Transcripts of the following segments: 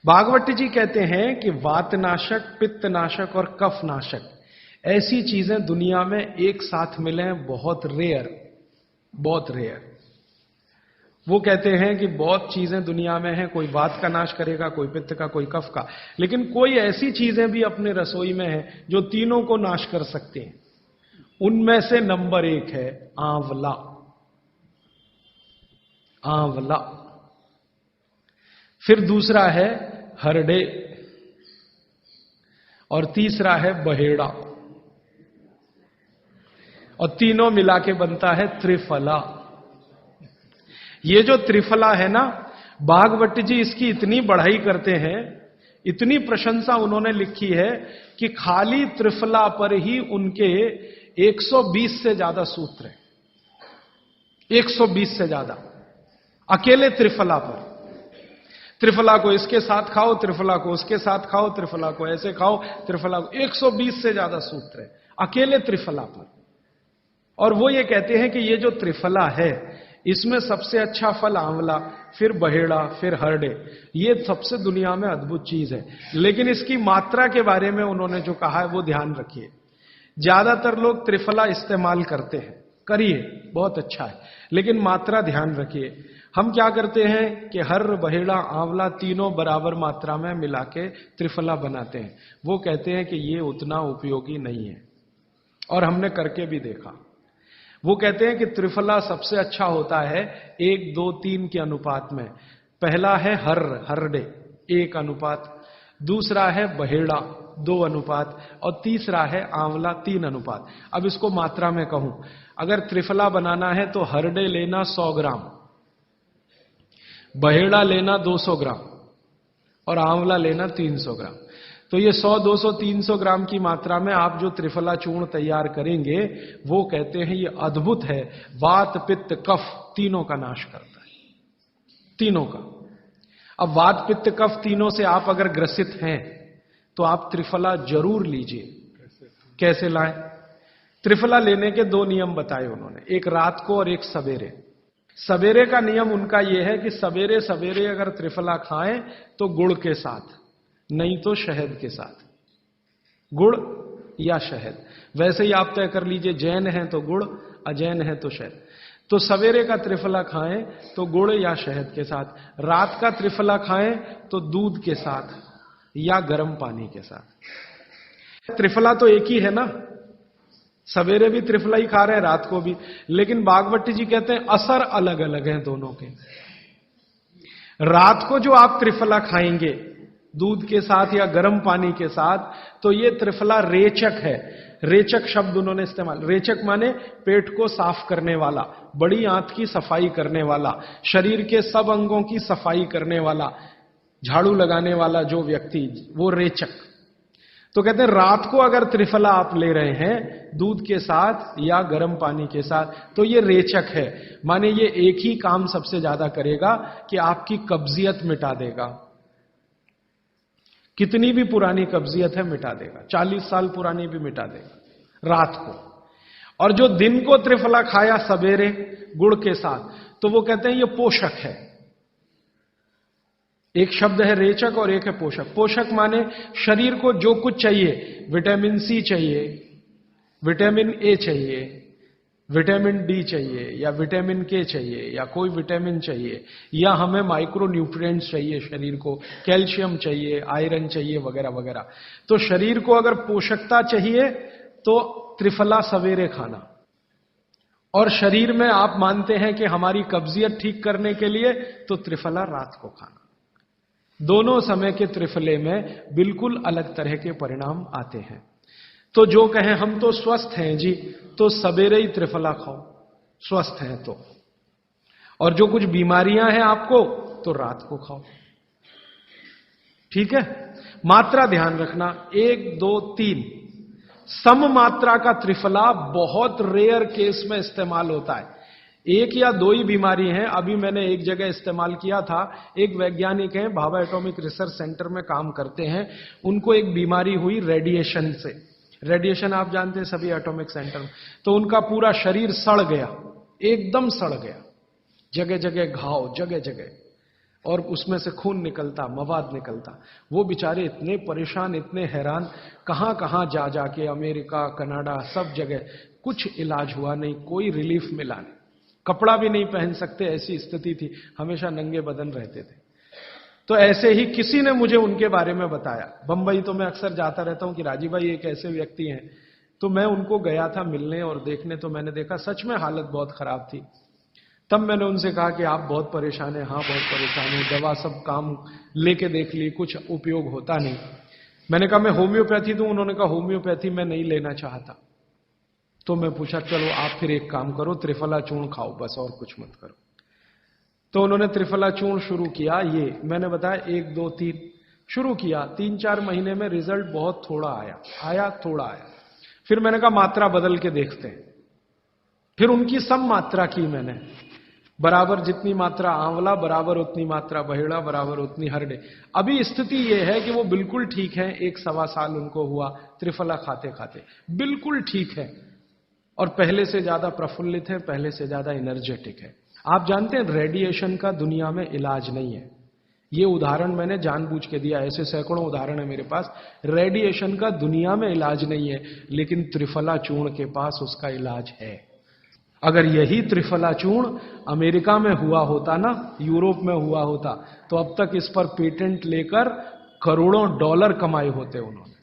भागवत जी कहते हैं कि वातनाशक, पित्तनाशक और कफनाशक ऐसी चीजें दुनिया में एक साथ मिले बहुत रेयर, बहुत रेयर। वो कहते हैं कि बहुत चीजें दुनिया में हैं, कोई वात का नाश करेगा, कोई पित्त का, कोई कफ का, लेकिन कोई ऐसी चीजें भी अपने रसोई में हैं जो तीनों को नाश कर सकते हैं। उनमें से नंबर 1 है आंवला। आंवला। फिर दूसरा है हरडे और तीसरा है बहेड़ा और तीनों मिला के बनता है त्रिफला। ये जो त्रिफला है ना, भागवत जी इसकी इतनी बढ़ाई करते हैं, इतनी प्रशंसा उन्होंने लिखी है कि खाली त्रिफला पर ही उनके 120 से ज्यादा सूत्र हैं। 120 से ज्यादा अकेले त्रिफला पर। त्रिफला को इसके साथ खाओ, त्रिफला को उसके साथ खाओ, त्रिफला को ऐसे खाओ, त्रिफला को 120 से ज्यादा सूत्र है अकेले त्रिफला पर। और वो ये कहते हैं कि ये जो त्रिफला है इसमें सबसे अच्छा फल आंवला, फिर बहेड़ा, फिर हरडे। ये सबसे दुनिया में अद्भुत चीज है। लेकिन इसकी मात्रा के बारे में उन्होंने जो कहा है वो ध्यान रखिए। ज्यादातर लोग त्रिफला इस्तेमाल करते हैं, करिए, बहुत अच्छा है, लेकिन मात्रा ध्यान रखिए। हम क्या करते हैं कि हर, बहेड़ा, आंवला तीनों बराबर मात्रा में मिला के त्रिफला बनाते हैं। वो कहते हैं कि ये उतना उपयोगी नहीं है, और हमने करके भी देखा। वो कहते हैं कि त्रिफला सबसे अच्छा होता है 1, 2, 3 के अनुपात में। पहला है हरडे 1 अनुपात, दूसरा है बहेड़ा 2 अनुपात और तीसरा है आंवला 3 अनुपात। अब इसको मात्रा में कहूं, अगर त्रिफला बनाना है तो हरडे लेना 100 ग्राम, बहेड़ा लेना 200 ग्राम और आंवला लेना 300 ग्राम। तो ये 100, 200, 300 ग्राम की मात्रा में आप जो त्रिफला चूर्ण तैयार करेंगे, वो कहते हैं ये अद्भुत है, वात, पित्त, कफ तीनों का नाश करता है, तीनों का। अब वात, पित्त, कफ तीनों से आप अगर ग्रसित हैं तो आप त्रिफला जरूर लीजिए। कैसे लाएं? त्रिफला लेने के 2 नियम बताए उन्होंने, एक रात को और एक सवेरे। सवेरे का नियम उनका यह है कि सवेरे सवेरे अगर त्रिफला खाएं तो गुड़ के साथ, नहीं तो शहद के साथ। गुड़ या शहद, वैसे ही आप तय कर लीजिए, जैन है तो गुड़, अजैन है तो शहद। तो सवेरे का त्रिफला खाएं तो गुड़ या शहद के साथ, रात का त्रिफला खाएं तो दूध के साथ या गर्म पानी के साथ। त्रिफला तो एक ही है ना, सवेरे भी त्रिफला ही खा रहे हैं, रात को भी। लेकिन भागवत जी कहते हैं असर अलग अलग हैं दोनों के। रात को जो आप त्रिफला खाएंगे दूध के साथ या गर्म पानी के साथ, तो ये त्रिफला रेचक है। रेचक शब्द उन्होंने इस्तेमाल, रेचक माने पेट को साफ करने वाला, बड़ी आंत की सफाई करने वाला, शरीर के सब अंगों की सफाई करने वाला, झाड़ू लगाने वाला जो व्यक्ति, वो रेचक। तो कहते हैं रात को अगर त्रिफला आप ले रहे हैं दूध के साथ या गर्म पानी के साथ, तो ये रेचक है, माने ये एक ही काम सबसे ज्यादा करेगा कि आपकी कब्जियत मिटा देगा। कितनी भी पुरानी कब्जियत है मिटा देगा, 40 साल पुरानी भी मिटा देगा रात को। और जो दिन को त्रिफला खाया सवेरे गुड़ के साथ, तो वो कहते हैं ये पोषक है। एक शब्द है रेचक और एक है पोषक। पोषक माने शरीर को जो कुछ चाहिए, विटामिन सी चाहिए, विटामिन ए चाहिए, विटामिन डी चाहिए, या विटामिन के चाहिए, या कोई विटामिन चाहिए, या हमें माइक्रो न्यूट्रिएंट्स चाहिए शरीर को, कैल्शियम चाहिए, आयरन चाहिए, वगैरह वगैरह। तो शरीर को अगर पोषकता चाहिए तो त्रिफला सवेरे खाना, और शरीर में आप मानते हैं कि हमारी कब्जियत ठीक करने के लिए, तो त्रिफला रात को खाना। दोनों समय के त्रिफले में बिल्कुल अलग तरह के परिणाम आते हैं। तो जो कहें हम तो स्वस्थ हैं जी, तो सवेरे ही त्रिफला खाओ, स्वस्थ हैं तो। और जो कुछ बीमारियां हैं आपको, तो रात को खाओ। ठीक है? मात्रा ध्यान रखना, 1, 2, 3 सम मात्रा का त्रिफला बहुत रेयर केस में इस्तेमाल होता है। 1 या 2 ही बीमारी हैं। अभी मैंने एक जगह इस्तेमाल किया था, एक वैज्ञानिक हैं, भाभा एटॉमिक रिसर्च सेंटर में काम करते हैं, उनको एक बीमारी हुई रेडिएशन से। रेडिएशन आप जानते हैं सभी एटॉमिक सेंटर में। तो उनका पूरा शरीर सड़ गया, एकदम सड़ गया, जगह जगह घाव, जगह जगह, और उसमें से खून निकलता, मवाद निकलता। वो बेचारे इतने परेशान, इतने हैरान, कहां कहां जा जाके, अमेरिका, कनाडा, सब जगह कुछ इलाज हुआ नहीं, कोई रिलीफ मिला नहीं। कपड़ा भी नहीं पहन सकते, ऐसी स्थिति थी, हमेशा नंगे बदन रहते थे। तो ऐसे ही किसी ने मुझे उनके बारे में बताया। बंबई तो मैं अक्सर जाता रहता हूं कि राजीव भाई एक ऐसे व्यक्ति हैं। तो मैं उनको गया था मिलने और देखने, तो मैंने देखा सच में हालत बहुत खराब थी। तब मैंने उनसे कहा कि आप बहुत परेशान हैं। हाँ बहुत परेशान हूं, दवा सब काम लेके देख ली, कुछ उपयोग होता नहीं। मैंने कहा मैं होम्योपैथी दूं? उन्होंने कहा होम्योपैथी मैं नहीं लेना चाहता। तो मैं पूछा चलो आप फिर एक काम करो, त्रिफला चूर्ण खाओ बस, और कुछ मत करो। तो उन्होंने त्रिफला चूर्ण शुरू किया। ये मैंने बताया 1 2 3 शुरू किया। 3-4 महीने में रिजल्ट बहुत थोड़ा आया, थोड़ा आया। फिर मैंने कहा मात्रा बदल के देखते हैं। फिर उनकी सब मात्रा की मैंने, बराबर जितनी मात्रा आंवला, बराबर उतनी मात्रा बहेड़ा, बराबर उतनी हरडे। अभी स्थिति यह है कि वो बिल्कुल ठीक है। 1-1.25 साल उनको हुआ त्रिफला खाते खाते, बिल्कुल ठीक है, और पहले से ज्यादा प्रफुल्लित है, पहले से ज्यादा एनर्जेटिक है। आप जानते हैं रेडिएशन का दुनिया में इलाज नहीं है। ये उदाहरण मैंने जानबूझ के दिया, ऐसे सैकड़ों उदाहरण है मेरे पास। रेडिएशन का दुनिया में इलाज नहीं है, लेकिन त्रिफला चूर्ण के पास उसका इलाज है। अगर यही त्रिफला चूर्ण अमेरिका में हुआ होता ना, यूरोप में हुआ होता, तो अब तक इस पर पेटेंट लेकर करोड़ों डॉलर कमाए होते उन्होंने।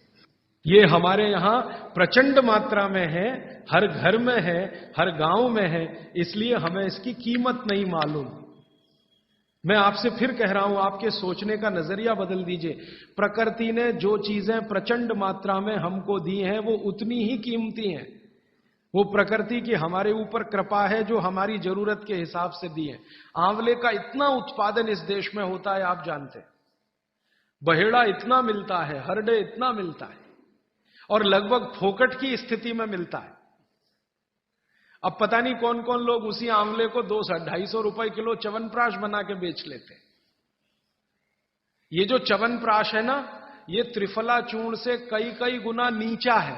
ये हमारे यहां प्रचंड मात्रा में है, हर घर में है, हर गांव में है, इसलिए हमें इसकी कीमत नहीं मालूम। मैं आपसे फिर कह रहा हूं, आपके सोचने का नजरिया बदल दीजिए। प्रकृति ने जो चीजें प्रचंड मात्रा में हमको दी हैं, वो उतनी ही कीमती हैं। वो प्रकृति की हमारे ऊपर कृपा है, जो हमारी जरूरत के हिसाब से दी है। आंवले का इतना उत्पादन इस देश में होता है, आप जानते हैं। बहेड़ा इतना मिलता है, हरडे इतना मिलता है, और लगभग फोकट की स्थिति में मिलता है। अब पता नहीं कौन कौन लोग उसी आंवले को 200-250 रुपए किलो च्यवनप्राश बना के बेच लेते हैं। ये जो च्यवनप्राश है ना, ये त्रिफला चूर्ण से कई कई गुना नीचा है।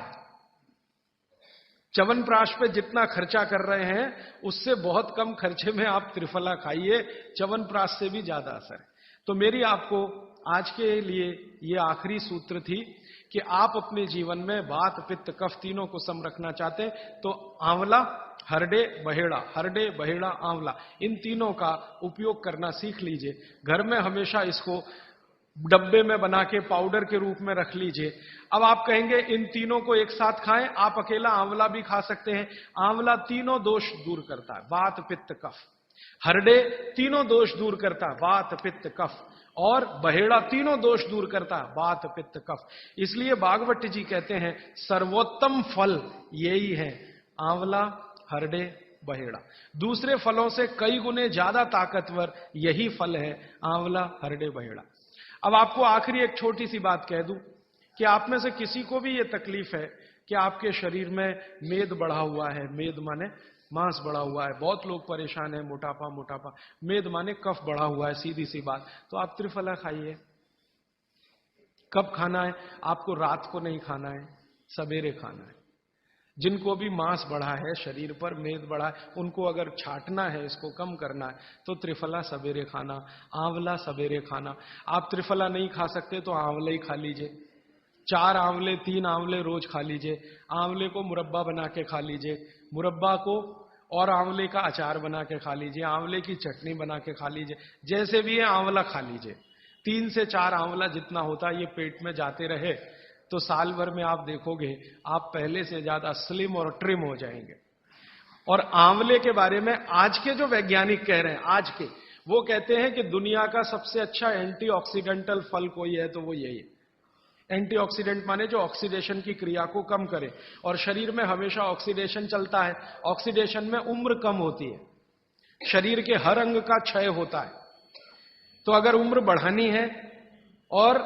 च्यवनप्राश पे जितना खर्चा कर रहे हैं, उससे बहुत कम खर्चे में आप त्रिफला खाइए, च्यवनप्राश से भी ज्यादा असर है। तो मेरी आपको आज के लिए ये आखिरी सूत्र थी कि आप अपने जीवन में वात, पित्त, कफ तीनों को सम रखना चाहते हैं, तो आंवला, हरडे, बहेड़ा, हरडे, बहेड़ा, आंवला, इन तीनों का उपयोग करना सीख लीजिए। घर में हमेशा इसको डब्बे में बना के पाउडर के रूप में रख लीजिए। अब आप कहेंगे इन तीनों को एक साथ खाएं, आप अकेला आंवला भी खा सकते हैं। आंवला तीनों दोष दूर करता है, वात, पित्त, कफ। हरडे तीनों दोष दूर करता है, वात, पित्त, कफ। और बहेड़ा तीनों दोष दूर करता है, वात, पित्त, कफ। इसलिए भागवत जी कहते हैं सर्वोत्तम फल यही है, आंवला, हरडे, बहेड़ा। दूसरे फलों से कई गुने ज्यादा ताकतवर यही फल है, आंवला, हरडे, बहेड़ा। अब आपको आखिरी एक छोटी सी बात कह दूं कि आप में से किसी को भी यह तकलीफ है कि आपके शरीर में मेद बढ़ा हुआ है, मेद माने मांस बढ़ा हुआ है, बहुत लोग परेशान है, मोटापा, मोटापा, मेद माने कफ बढ़ा हुआ है, सीधी सी बात, तो आप त्रिफला खाइए। कब खाना है? आपको रात को नहीं खाना है, सवेरे खाना है। जिनको भी मांस बढ़ा है शरीर पर, मेद बढ़ा है, उनको अगर छाटना है, इसको कम करना है, तो त्रिफला सवेरे खाना, आंवला सवेरे खाना। आप त्रिफला नहीं खा सकते तो आंवला ही खा लीजिए। 4 आंवले, 3 आंवले रोज खा लीजिए। आंवले को मुरब्बा बना के खा लीजिए, मुरब्बा को और आंवले का अचार बना के खा लीजिए, आंवले की चटनी बना के खा लीजिए, जैसे भी है आंवला खा लीजिए। 3 से 4 आंवला जितना होता है, ये पेट में जाते रहे तो साल भर में आप देखोगे आप पहले से ज्यादा स्लिम और ट्रिम हो जाएंगे। और आंवले के बारे में आज के जो वैज्ञानिक कह रहे हैं, आज के, वो कहते हैं कि दुनिया का सबसे अच्छा एंटीऑक्सीडेंटल फल कोई है तो वो यही है। एंटीऑक्सीडेंट माने जो ऑक्सीडेशन की क्रिया को कम करे, और शरीर में हमेशा ऑक्सीडेशन चलता है। ऑक्सीडेशन में उम्र कम होती है, शरीर के हर अंग का क्षय होता है। तो अगर उम्र बढ़ानी है और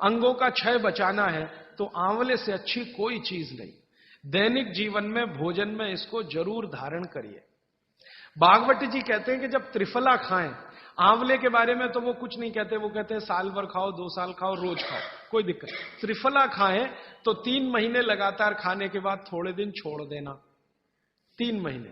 अंगों का क्षय बचाना है, तो आंवले से अच्छी कोई चीज नहीं। दैनिक जीवन में, भोजन में इसको जरूर धारण करिए। भागवत जी कहते हैं कि जब त्रिफला खाएं, आंवले के बारे में तो वो कुछ नहीं कहते, वो कहते हैं साल भर खाओ, 2 साल खाओ, रोज खाओ, कोई दिक्कत। त्रिफला खाएं तो 3 महीने लगातार खाने के बाद थोड़े दिन छोड़ देना। 3 महीने,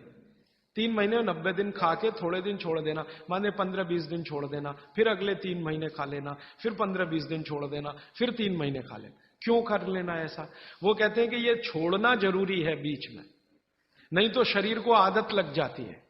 3 महीने 90 दिन खा के थोड़े दिन छोड़ देना, माने 15-20 दिन छोड़ देना, फिर अगले 3 महीने खा लेना, फिर 15-20 दिन छोड़ देना, फिर 3 महीने खा लेना। क्यों कर लेना ऐसा? वो कहते हैं कि ये छोड़ना जरूरी है बीच में, नहीं तो शरीर को आदत लग जाती है।